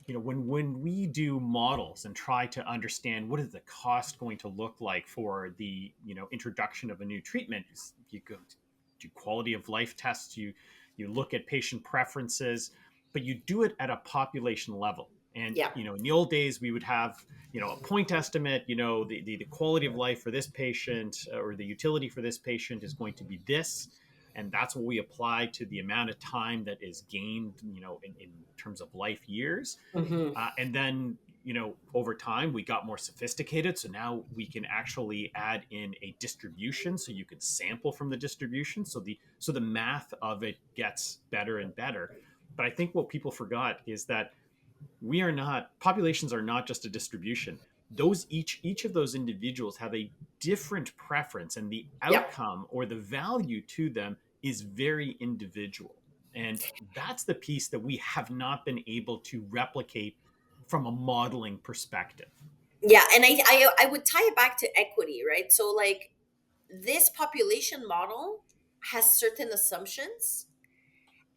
when we do models and try to understand what is the cost going to look like for the introduction of a new treatment, you go do quality of life tests, you look at patient preferences, but you do it at a population level. And Yeah. in the old days we would have a point estimate, the quality of life for this patient, or the utility for this patient is going to be this, and that's what we apply to the amount of time that is gained in terms of life years. Hmm. And then over time we got more sophisticated, so now we can actually add in a distribution, so you can sample from the distribution, so the math of it gets better and better. But I think what people forgot is that populations are not just a distribution. Those each of those individuals have a different preference, and the Yeah. outcome or the value to them is very individual. And that's the piece that we have not been able to replicate from a modeling perspective. Yeah. And I would tie it back to equity, right? So like this population model has certain assumptions,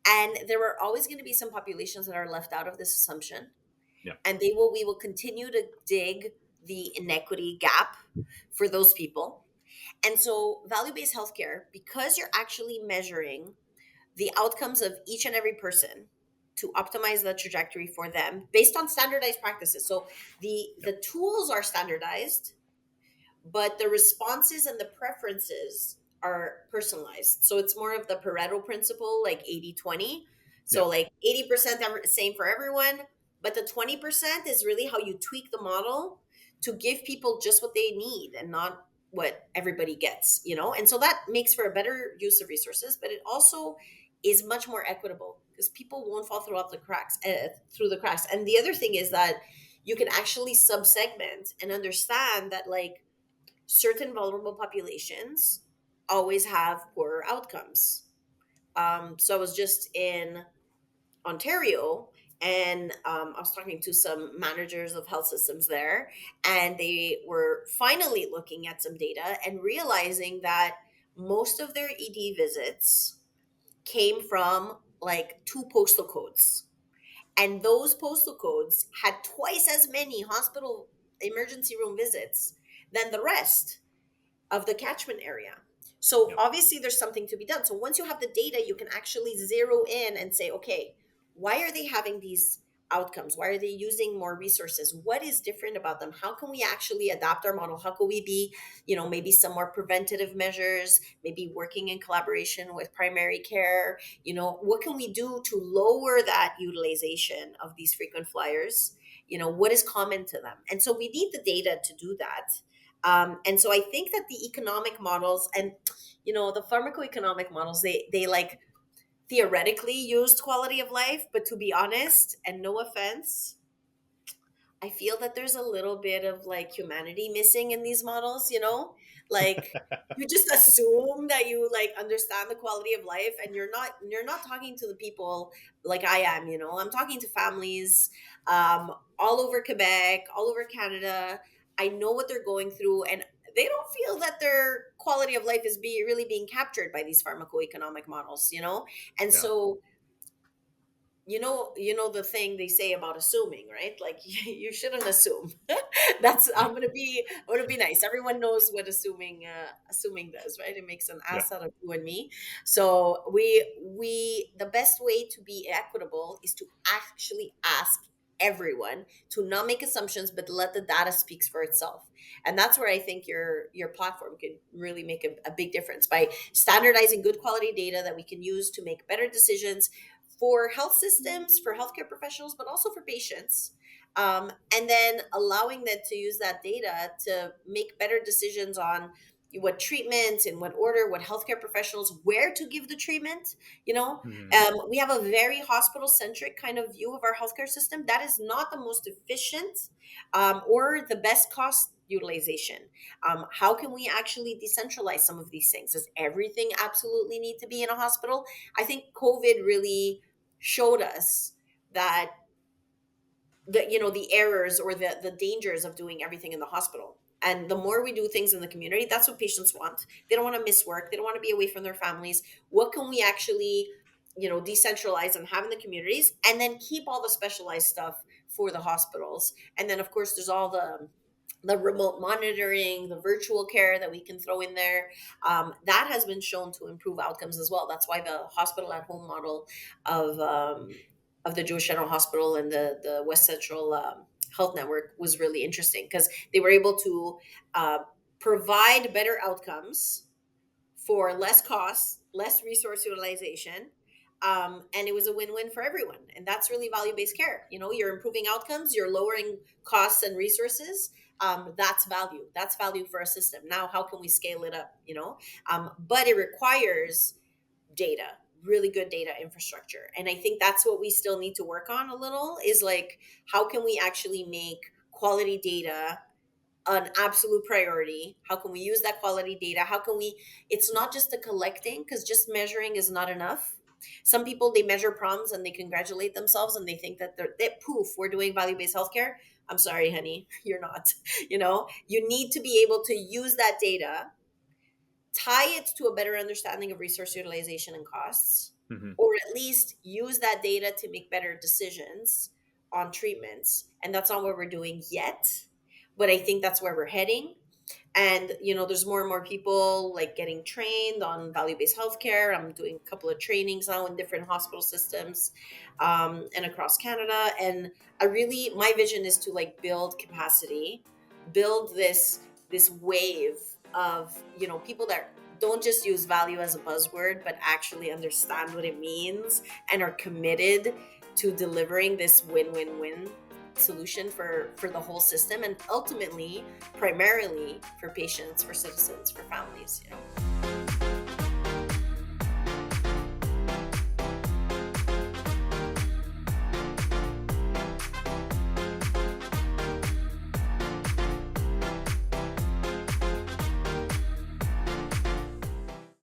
and there are always going to be some populations that are left out of this assumption, Yeah. and we will continue to dig the inequity gap for those people. And so value-based healthcare, because you're actually measuring the outcomes of each and every person to optimize the trajectory for them based on standardized practices. So Yeah. the tools are standardized, but the responses and the preferences are personalized. So it's more of the Pareto principle, like 80-20. Yeah. So like 80% same for everyone, but the 20% is really how you tweak the model to give people just what they need and not what everybody gets. And so that makes for a better use of resources, but it also is much more equitable because people won't fall through the cracks. And the other thing is that you can actually sub-segment and understand that like certain vulnerable populations always have poorer outcomes. So I was just in Ontario, and I was talking to some managers of health systems there, and they were finally looking at some data and realizing that most of their ED visits came from like two postal codes. And those postal codes had twice as many hospital emergency room visits than the rest of the catchment area. So Yeah. obviously there's something to be done. So once you have the data, you can actually zero in and say, okay, why are they having these outcomes? Why are they using more resources? What is different about them? How can we actually adapt our model? How can we be, maybe some more preventative measures, maybe working in collaboration with primary care? What can we do to lower that utilization of these frequent flyers? What is common to them? And so we need the data to do that. And so I think that the economic models and the pharmacoeconomic models, they like theoretically used quality of life, but to be honest, and no offense, I feel that there's a little bit of like humanity missing in these models. Like you just assume that you like understand the quality of life, and you're not talking to the people like I am. I'm talking to families all over Quebec, all over Canada. I know what they're going through, and they don't feel that their quality of life is really being captured by these pharmacoeconomic models. And Yeah. so the thing they say about assuming, right? Like you shouldn't assume. I'm gonna be nice. Everyone knows what assuming does, right? It makes an Yeah. ass out of you and me. So we the best way to be equitable is to actually ask everyone to not make assumptions, but let the data speaks for itself. And that's where I think your platform could really make a big difference by standardizing good quality data that we can use to make better decisions for health systems, for healthcare professionals, but also for patients. And then allowing them to use that data to make better decisions on what treatments, in what order, what healthcare professionals, where to give the treatment. Mhm. We have a very hospital centric kind of view of our healthcare system. That is not the most efficient or the best cost utilization. How can we actually decentralize some of these things? Does everything absolutely need to be in a hospital? I think COVID really showed us that the errors or the dangers of doing everything in the hospital. And the more we do things in the community, that's what patients want. They don't want to miss work. They don't want to be away from their families. What can we actually decentralize and have in the communities, and then keep all the specialized stuff for the hospitals. And then of course there's all the remote monitoring, the virtual care that we can throw in there. That has been shown to improve outcomes as well. That's why the hospital at home model of the Jewish General Hospital and the West Central Health Network was really interesting, because they were able to uh, provide better outcomes for less costs, less resource utilization. And it was a win-win for everyone. And that's really value-based care. You know, you're improving outcomes, you're lowering costs and resources. That's value. That's value for a system. Now, how can we scale it up? You know, but it requires data, really good data infrastructure. And I think that's what we still need to work on a little, is like, how can we actually make quality data an absolute priority? How can we use that quality data? How can we, it's not just the collecting, because just measuring is not enough. Some people, they measure problems and they congratulate themselves and they think that poof, we're doing value-based healthcare. I'm sorry, honey, you're not. You know, you need to be able to use that data, tie it to a better understanding of resource utilization and costs, Hmm. or at least use that data to make better decisions on treatments. And that's not what we're doing yet, but I think that's where we're heading. And you know, there's more and more people like getting trained on value-based healthcare. I'm doing a couple of trainings now in different hospital systems, and across Canada. And I really, my vision is to like build capacity, build this wave of, you know, people that don't just use value as a buzzword, but actually understand what it means and are committed to delivering this win-win-win solution for the whole system, and ultimately primarily for patients, for citizens, for families, you know.